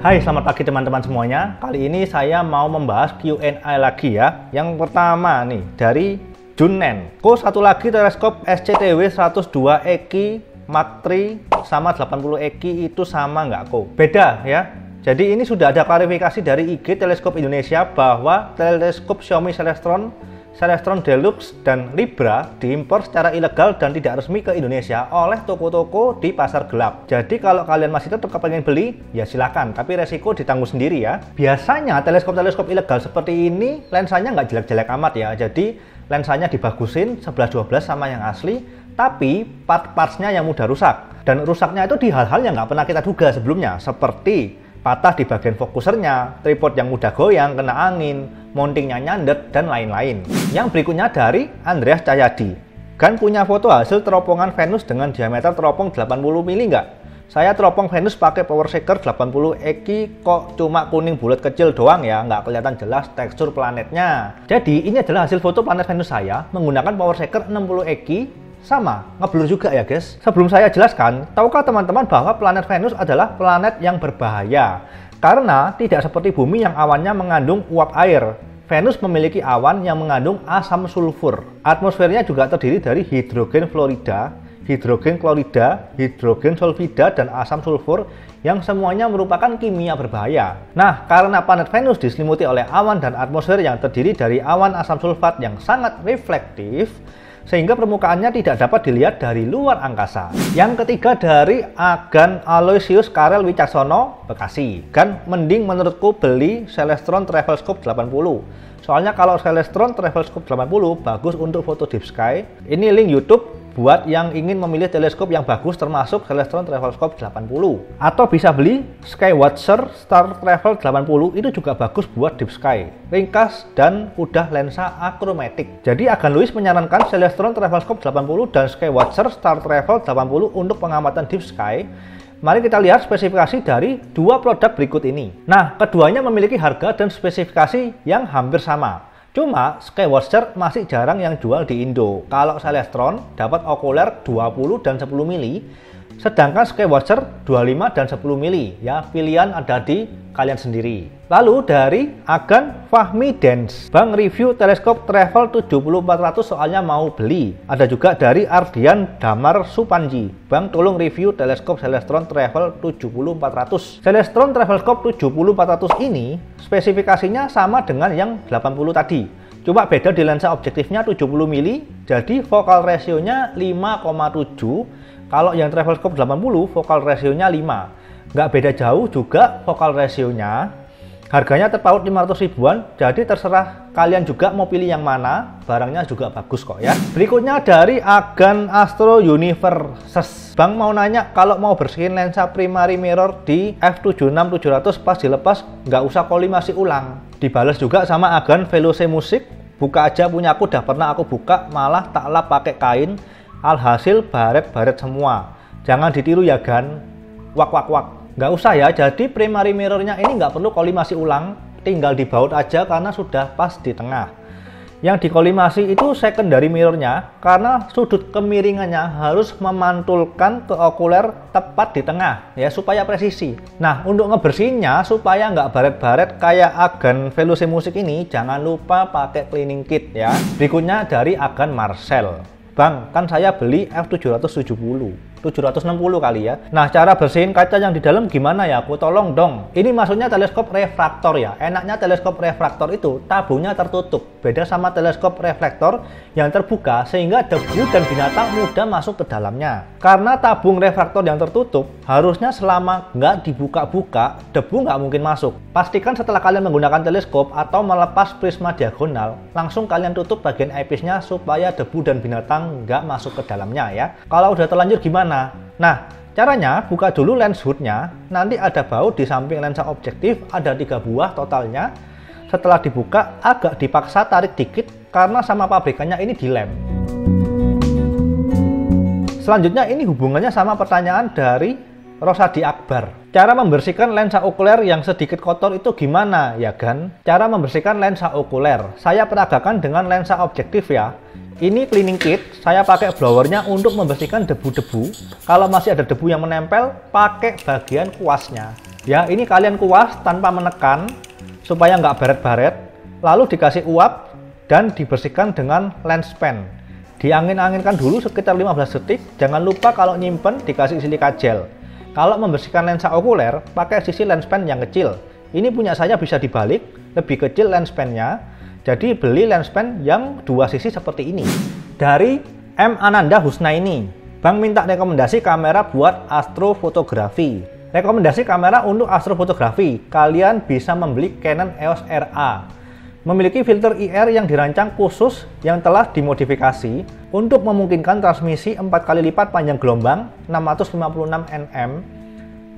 Hai, selamat pagi teman-teman semuanya. Kali ini saya mau membahas Q&A lagi ya. Yang pertama nih, dari Junen. Satu lagi teleskop SCTW 102 EKI Mark III sama 80 EKI itu sama nggak Ko? Beda ya. Jadi ini sudah ada klarifikasi dari IG Teleskop Indonesia bahwa teleskop Xiaomi Celestron Deluxe dan Libra diimpor secara ilegal dan tidak resmi ke Indonesia oleh toko-toko di pasar gelap. Jadi kalau kalian masih tetap kepengen beli, ya silakan, tapi resiko ditanggung sendiri ya. Biasanya teleskop-teleskop ilegal seperti ini lensanya nggak jelek-jelek amat ya. Jadi lensanya dibagusin 11-12 sama yang asli, tapi part-partsnya yang mudah rusak. Dan rusaknya itu di hal-hal yang nggak pernah kita duga sebelumnya, seperti patah di bagian fokusernya, tripod yang mudah goyang, kena angin, mountingnya nyandet, dan lain-lain. Yang berikutnya dari Andreas Cahyadi. Kan punya foto hasil teropongan Venus dengan diameter teropong 80 mili nggak? Saya teropong Venus pakai power shaker 80 EKI kok cuma kuning bulat kecil doang ya, nggak kelihatan jelas tekstur planetnya. Jadi ini adalah hasil foto planet Venus saya menggunakan power shaker 60 EKI. Sama, ngeblur juga ya guys. Sebelum saya jelaskan, tahukah teman-teman bahwa planet Venus adalah planet yang berbahaya? Karena tidak seperti bumi yang awannya mengandung uap air. Venus memiliki awan yang mengandung asam sulfur. Atmosfernya juga terdiri dari hidrogen fluorida, hidrogen klorida, hidrogen sulfida, dan asam sulfur yang semuanya merupakan kimia berbahaya. Nah, karena planet Venus diselimuti oleh awan dan atmosfer yang terdiri dari awan asam sulfat yang sangat reflektif, sehingga permukaannya tidak dapat dilihat dari luar angkasa. Yang ketiga dari Agan Aloysius Karel Wicaksono, Bekasi. Kan mending menurutku beli Celestron Travelscope 80. Soalnya kalau Celestron Travelscope 80 bagus untuk foto deep sky. Ini link YouTube buat yang ingin memilih teleskop yang bagus termasuk Celestron Travelscope 80. Atau bisa beli Skywatcher Star Travel 80, itu juga bagus buat deep sky. Ringkas dan udah lensa akromatik. Jadi Agan Louis menyarankan Celestron Travelscope 80 dan Skywatcher Star Travel 80 untuk pengamatan deep sky. Mari kita lihat spesifikasi dari dua produk berikut ini. Nah, keduanya memiliki harga dan spesifikasi yang hampir sama. Cuma Skywatcher masih jarang yang jual di Indo. Kalau Celestron dapat okuler 20 dan 10 mili, sedangkan Skywatcher 25 dan 10 mili. Ya, pilihan ada di kalian sendiri. Lalu dari Agan Fahmi Dance, Bang review teleskop Travel 7400 soalnya mau beli. Ada juga dari Ardian Damar Supanji, Bang tolong review teleskop Celestron Travel 7400. Celestron Travelscope 7400 ini spesifikasinya sama dengan yang 80 tadi. Cuma beda di lensa objektifnya 70 mili, jadi focal rasionya 5,7. Kalau yang Travelscope 80, focal rasionya 5. Nggak beda jauh juga focal rasionya. Harganya terpaut 500 ribuan, jadi terserah kalian juga mau pilih yang mana. Barangnya juga bagus kok ya. Berikutnya dari Agan Astro Universes. Bang mau nanya, kalau mau bersihin lensa primary mirror di f76-700 pas dilepas, nggak usah kolimasi ulang. Dibalas juga sama Agan Veloce Music. Buka aja punya aku, udah pernah aku buka, malah tak lap pakai kain. Alhasil baret-baret semua. Jangan ditiru ya Gan. Wak wak wak. Nggak usah ya, jadi primary mirrornya ini nggak perlu kolimasi ulang, tinggal dibaut aja karena sudah pas di tengah. Yang dikolimasi itu secondary mirrornya, karena sudut kemiringannya harus memantulkan ke okuler tepat di tengah ya, supaya presisi. Nah, untuk ngebersihinnya supaya nggak baret-baret kayak Agan Veloce Music ini, jangan lupa pakai cleaning kit ya. Berikutnya dari Agan Marcel. Bang, kan saya beli f760 kali ya. Nah, cara bersihin kaca yang di dalam gimana ya? Aku tolong dong. Ini maksudnya teleskop refraktor ya. Enaknya teleskop refraktor itu tabungnya tertutup. Beda sama teleskop reflektor yang terbuka sehingga debu dan binatang mudah masuk ke dalamnya. Karena tabung refraktor yang tertutup harusnya selama nggak dibuka-buka, debu nggak mungkin masuk. Pastikan setelah kalian menggunakan teleskop atau melepas prisma diagonal, langsung kalian tutup bagian eyepiece-nya supaya debu dan binatang nggak masuk ke dalamnya ya. Kalau udah terlanjur gimana? Nah, caranya buka dulu lens hoodnya, nanti ada baut di samping lensa objektif, ada 3 buah totalnya. Setelah dibuka, agak dipaksa tarik dikit karena sama pabrikannya ini dilem. Selanjutnya ini hubungannya sama pertanyaan dari Rosadi Akbar. Cara membersihkan lensa okuler yang sedikit kotor itu gimana ya Gan? Cara membersihkan lensa okuler, saya peragakan dengan lensa objektif ya. Ini cleaning kit, saya pakai blowernya untuk membersihkan debu-debu. Kalau masih ada debu yang menempel, pakai bagian kuasnya. Ya, ini kalian kuas tanpa menekan supaya nggak baret-baret, lalu dikasih uap dan dibersihkan dengan lens pen. Diangin-anginkan dulu sekitar 15 detik. Jangan lupa kalau nyimpen dikasih silika gel. Kalau membersihkan lensa okuler, pakai sisi lens pen yang kecil. Ini punya saya bisa dibalik, lebih kecil lens pennya. Jadi beli lens pen yang dua sisi seperti ini. Dari M. Ananda Husnaini, Bang minta rekomendasi kamera buat astrofotografi. Rekomendasi kamera untuk astrofotografi, kalian bisa membeli Canon EOS RA. Memiliki filter IR yang dirancang khusus yang telah dimodifikasi untuk memungkinkan transmisi 4 kali lipat panjang gelombang 656 nm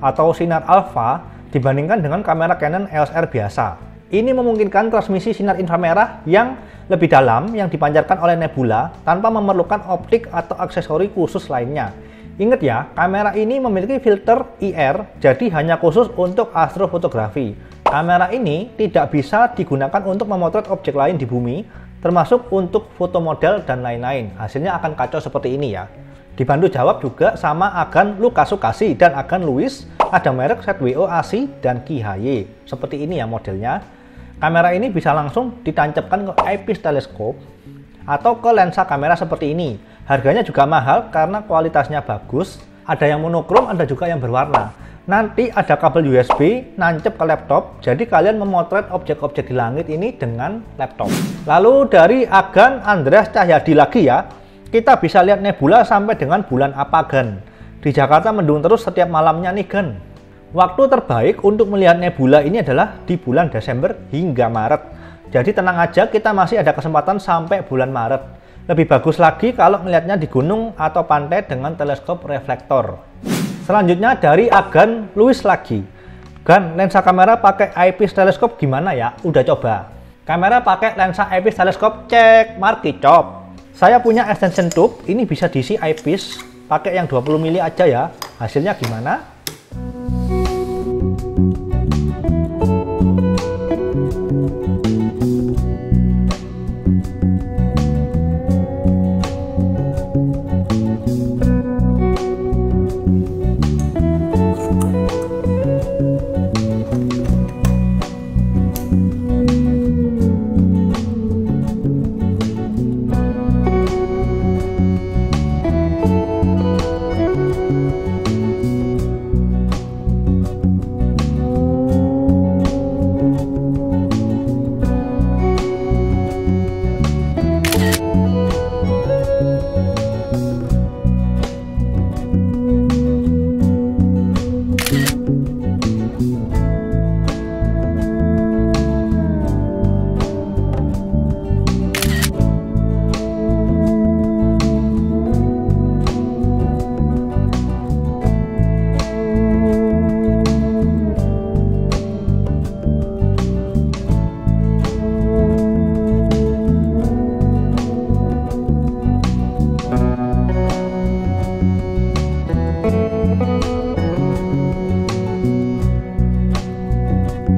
atau sinar alfa dibandingkan dengan kamera Canon EOS R biasa. Ini memungkinkan transmisi sinar inframerah yang lebih dalam yang dipancarkan oleh nebula tanpa memerlukan optik atau aksesori khusus lainnya. Ingat ya, kamera ini memiliki filter IR, jadi hanya khusus untuk astrofotografi. Kamera ini tidak bisa digunakan untuk memotret objek lain di bumi, termasuk untuk foto model dan lain-lain. Hasilnya akan kacau seperti ini ya. Dibantu jawab juga sama Agan Lukasukasi dan Agan Luis, ada merek ZWO ASI dan Kihaye. Seperti ini ya modelnya. Kamera ini bisa langsung ditancapkan ke eyepiece teleskop atau ke lensa kamera seperti ini. Harganya juga mahal karena kualitasnya bagus. Ada yang monokrom, ada juga yang berwarna. Nanti ada kabel USB nancep ke laptop, jadi kalian memotret objek-objek di langit ini dengan laptop. Lalu dari Agan Andreas Cahyadi lagi ya, kita bisa lihat nebula sampai dengan bulan apa Gan? Di Jakarta mendung terus setiap malamnya nih Gan. Waktu terbaik untuk melihat nebula ini adalah di bulan Desember hingga Maret. Jadi tenang aja, kita masih ada kesempatan sampai bulan Maret. Lebih bagus lagi kalau melihatnya di gunung atau pantai dengan teleskop reflektor. Selanjutnya dari Agan Luis lagi. Gan, lensa kamera pakai eyepiece teleskop gimana ya? Udah coba. Kamera pakai lensa eyepiece teleskop, cek marki cop. Saya punya extension tube, ini bisa diisi eyepiece, pakai yang 20 mili aja ya. Hasilnya gimana?